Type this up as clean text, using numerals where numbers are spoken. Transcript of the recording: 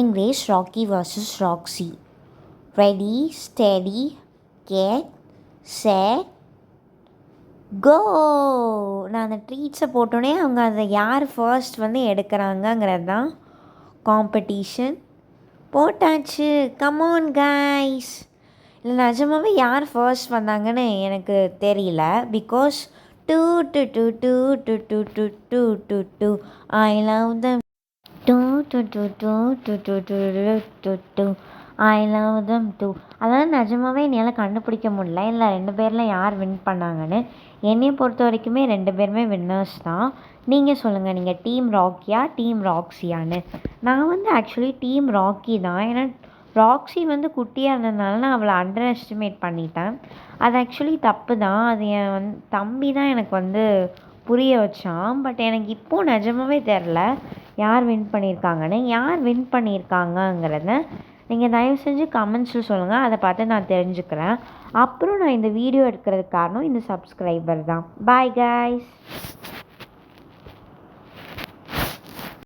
English Rocky versus Roxy. Ready, steady, get, set, go. நான் அந்த ட்ரீட்ஸை போட்டோன்னே அவங்க அதை யார் ஃபர்ஸ்ட் வந்து எடுக்கிறாங்கங்கிறது தான் காம்படிஷன். போட்டாச்சு, கமான் கைஸ். இல்லை நிஜமாவே யார் ஃபர்ஸ்ட் வந்தாங்கன்னு எனக்கு தெரியல. Because do do do do do do do do do do I love them too do do do do do do do do I love them too. அதாவது நிஜமாவே என்னால் கண்டுபிடிக்க முடியல இல்லை 2 பேரில் யார் வின் பண்ணாங்கன்னு. என்னையை பொறுத்த வரைக்குமே 2 பேருமே வின்னர்ஸ் தான். நீங்கள் சொல்லுங்கள், நீங்கள் டீம் ராக்கியா டீம் ராக்ஸியான்னு? நான் வந்து ஆக்சுவலி டீம் ராக்கி தான். ஏன்னா ராக்ஸி வந்து குட்டியாக இருந்ததுனால நான் அவளை அண்டர் எஸ்டிமேட் பண்ணிட்டேன். அது ஆக்சுவலி தப்பு தான். அது என் தம்பி தான் எனக்கு வந்து புரிய வச்சான். பட் எனக்கு இப்போது நிஜமாவே தெரில யார் வின் பண்ணியிருக்காங்கன்னு. யார் வின் பண்ணியிருக்காங்கங்கிறத நீங்கள் தயவு செஞ்சு கமெண்ட்ஸில் சொல்லுங்கள். அதை பார்த்து நான் தெரிஞ்சுக்கிறேன். அப்புறம் நான் இந்த வீடியோ எடுக்கிறதுக்கு காரணம் இந்த சப்ஸ்கிரைபர் தான். Bye guys.